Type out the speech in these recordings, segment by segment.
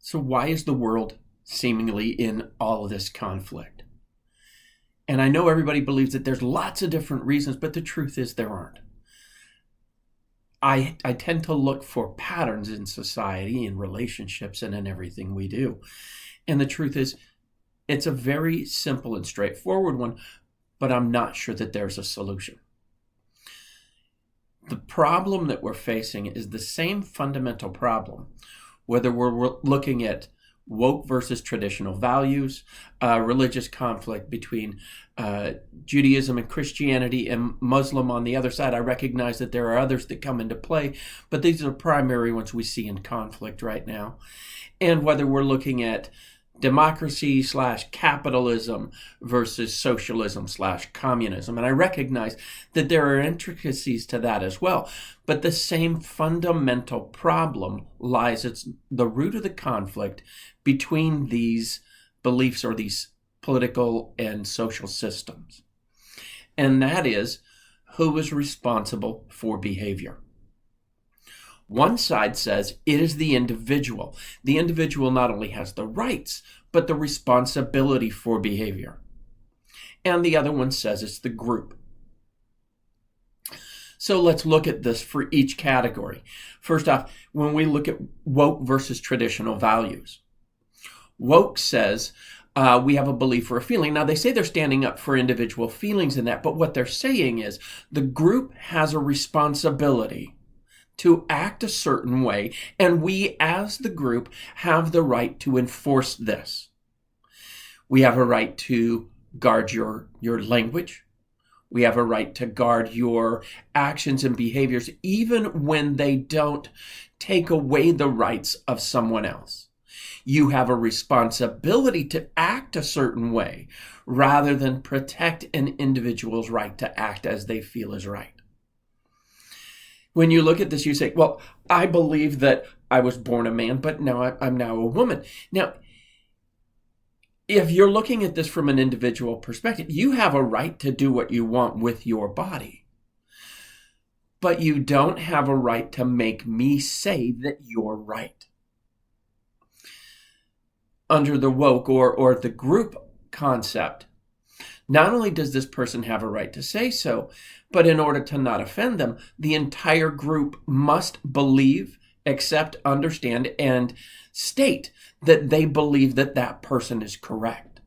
So why is the world seemingly in all of this conflict? And I know everybody believes that there's lots of different reasons, but the truth is there aren't. I tend to look for patterns in society, in relationships, and in everything we do. And the truth is, it's a very simple and straightforward one, but I'm not sure that there's a solution. The problem that we're facing is the same fundamental problem, whether we're looking at woke versus traditional values, religious conflict between Judaism and Christianity and Muslim on the other side. I recognize that there are others that come into play, but these are the primary ones we see in conflict right now. And whether we're looking at democracy / capitalism versus socialism / communism. And I recognize that there are intricacies to that as well. But the same fundamental problem lies at the root of the conflict between these beliefs or these political and social systems. And that is, who is responsible for behavior? One side says it is the individual. The individual not only has the rights, but the responsibility for behavior. And the other one says it's the group. So let's look at this for each category. First off, when we look at woke versus traditional values, woke says we have a belief or a feeling. Now, they say they're standing up for individual feelings in that, but what they're saying is the group has a responsibility to act a certain way, and we as the group have the right to enforce this. We have a right to guard your language. We have a right to guard your actions and behaviors, even when they don't take away the rights of someone else. You have a responsibility to act a certain way rather than protect an individual's right to act as they feel is right. When you look at this, you say, well, I believe that I was born a man, but now I'm now a woman. Now, if you're looking at this from an individual perspective, you have a right to do what you want with your body. But you don't have a right to make me say that you're right. Under the woke or the group concept, not only does this person have a right to say so, but in order to not offend them, the entire group must believe, accept, understand, and state that they believe that that person is correct.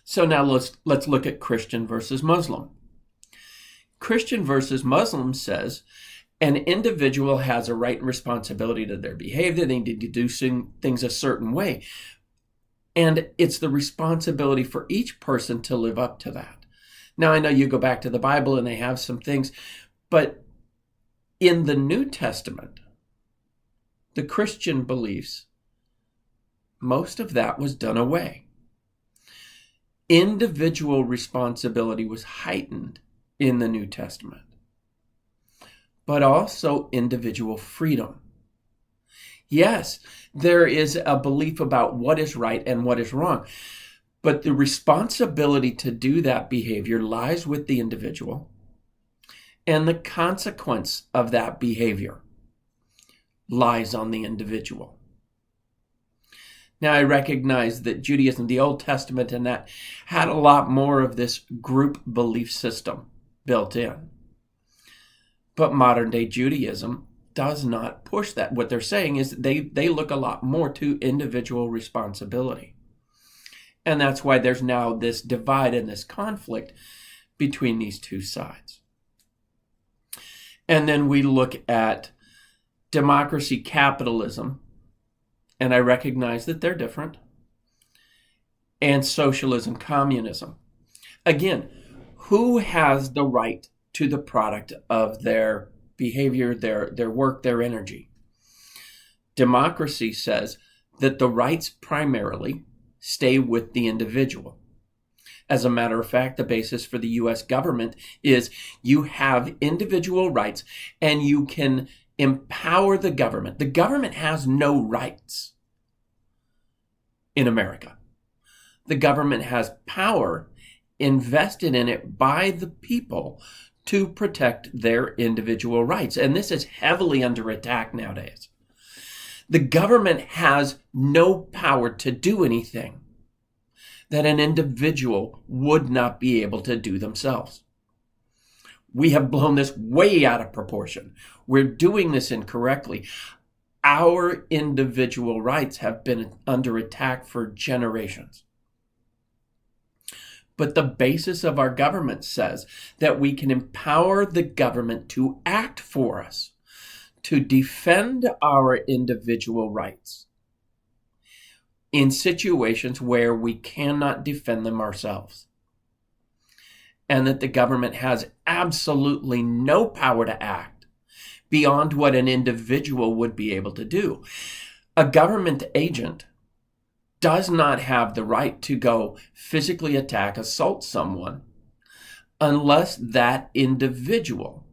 So now let's look at Christian versus Muslim. Christian versus Muslim says an individual has a right and responsibility to their behavior. They need to do things a certain way. And it's the responsibility for each person to live up to that. Now, I know you go back to the Bible and they have some things, but in the New Testament, the Christian beliefs, most of that was done away. Individual responsibility was heightened in the New Testament, but also individual freedom. Yes, there is a belief about what is right and what is wrong, but the responsibility to do that behavior lies with the individual, and the consequence of that behavior lies on the individual. Now, I recognize that Judaism, the Old Testament, and that had a lot more of this group belief system built in. But modern day Judaism does not push that. What they're saying is they look a lot more to individual responsibility. And that's why there's now this divide and this conflict between these two sides. And then we look at democracy, capitalism, and I recognize that they're different, and socialism, communism. Again, who has the right to the product of their behavior, their work, their energy? Democracy says that the rights primarily stay with the individual. As a matter of fact, the basis for the U.S. government is you have individual rights and you can empower the government. The government has no rights in America. The government has power invested in it by the people to protect their individual rights. And this is heavily under attack nowadays. The government has no power to do anything that an individual would not be able to do themselves. We have blown this way out of proportion. We're doing this incorrectly. Our individual rights have been under attack for generations. But the basis of our government says that we can empower the government to act for us, to defend our individual rights in situations where we cannot defend them ourselves. And that the government has absolutely no power to act beyond what an individual would be able to do. A government agent does not have the right to go physically attack, assault someone, unless that individual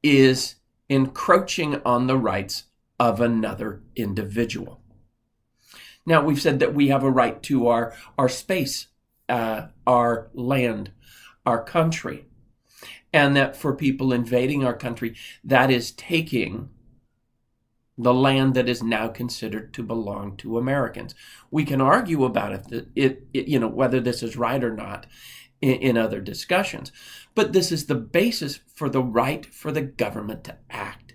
is encroaching on the rights of another individual. Now, we've said that we have a right to our space, our land, our country, and that for people invading our country, that is taking the land that is now considered to belong to Americans. We can argue about whether this is right or not in other discussions, but this is the basis for the right for the government to act.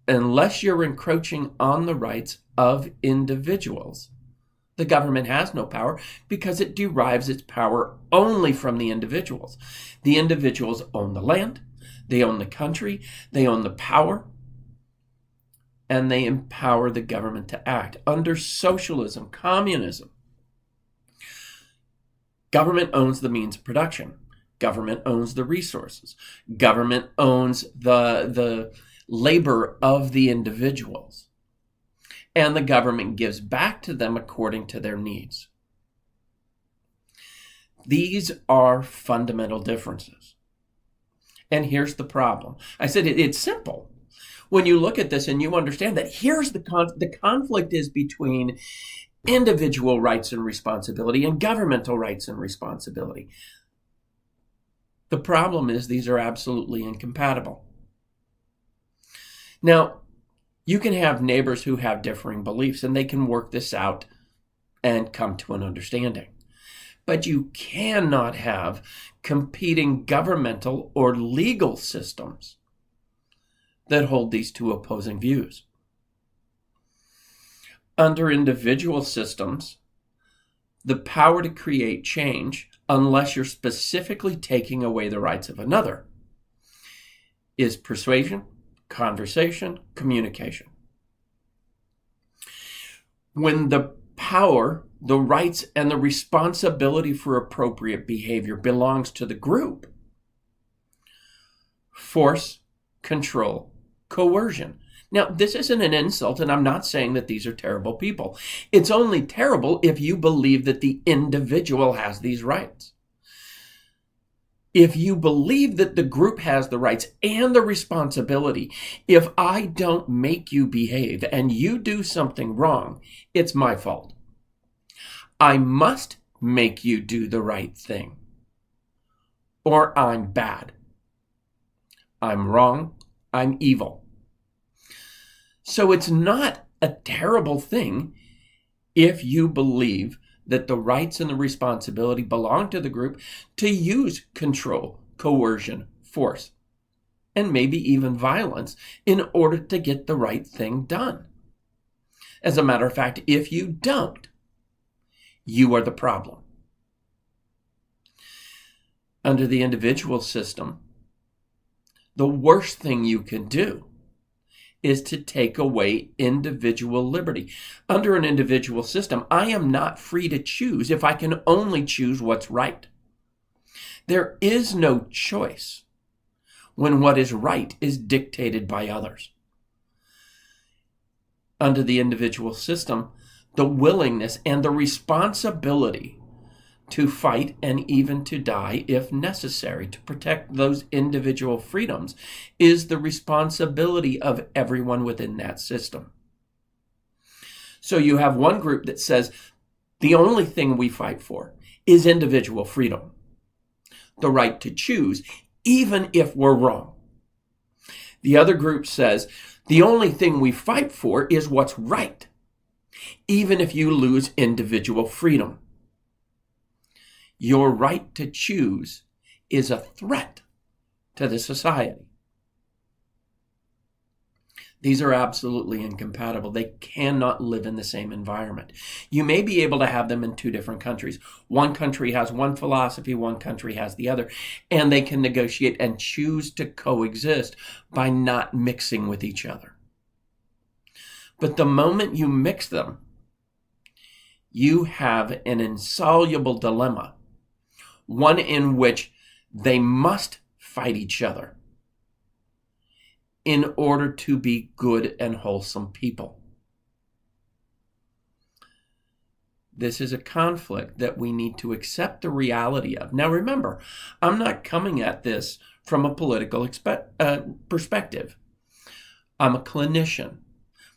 Unless you're encroaching on the rights of individuals, the government has no power because it derives its power only from the individuals. The individuals own the land, they own the country, they own the power, and they empower the government to act. Under socialism, communism, government owns the means of production. Government owns the resources. Government owns the labor of the individuals. And the government gives back to them according to their needs. These are fundamental differences. And here's the problem. I said it's simple. When you look at this and you understand that here's the conflict is between individual rights and responsibility and governmental rights and responsibility. The problem is these are absolutely incompatible. Now, you can have neighbors who have differing beliefs and they can work this out and come to an understanding. But you cannot have competing governmental or legal systems that hold these two opposing views. Under individual systems, the power to create change, unless you're specifically taking away the rights of another, is persuasion, conversation, communication. When the power, the rights, and the responsibility for appropriate behavior belongs to the group, force, control, coercion. Now, this isn't an insult, and I'm not saying that these are terrible people. It's only terrible if you believe that the individual has these rights. If you believe that the group has the rights and the responsibility, if I don't make you behave and you do something wrong, it's my fault. I must make you do the right thing, or I'm bad. I'm wrong. I'm evil. So it's not a terrible thing if you believe that the rights and the responsibility belong to the group to use control, coercion, force, and maybe even violence in order to get the right thing done. As a matter of fact, if you don't, you are the problem. Under the individual system, the worst thing you can do is to take away individual liberty. Under an individual system, I am not free to choose if I can only choose what's right. There is no choice when what is right is dictated by others. Under the individual system, the willingness and the responsibility to fight and even to die if necessary to protect those individual freedoms is the responsibility of everyone within that system. So you have one group that says the only thing we fight for is individual freedom, the right to choose, even if we're wrong. The other group says the only thing we fight for is what's right, even if you lose individual freedom. Your right to choose is a threat to the society. These are absolutely incompatible. They cannot live in the same environment. You may be able to have them in two different countries. One country has one philosophy, one country has the other, and they can negotiate and choose to coexist by not mixing with each other. But the moment you mix them, you have an insoluble dilemma, one in which they must fight each other in order to be good and wholesome people. This is a conflict that we need to accept the reality of. Now remember, I'm not coming at this from a political perspective. I'm a clinician.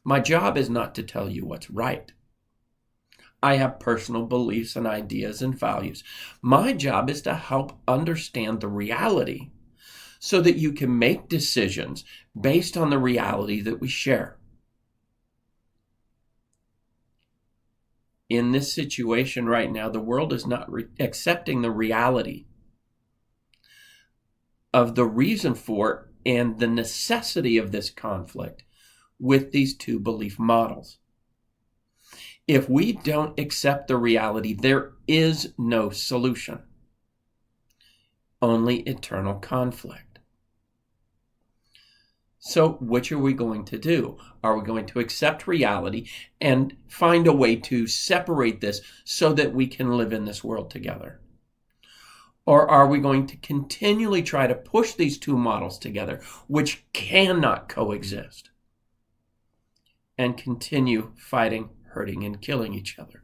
My job is not to tell you what's right. I have personal beliefs and ideas and values. My job is to help understand the reality so that you can make decisions based on the reality that we share. In this situation right now, the world is not accepting the reality of the reason for and the necessity of this conflict with these two belief models. If we don't accept the reality, there is no solution, only eternal conflict. So which are we going to do? Are we going to accept reality and find a way to separate this so that we can live in this world together? Or are we going to continually try to push these two models together, which cannot coexist, and continue fighting, hurting, and killing each other?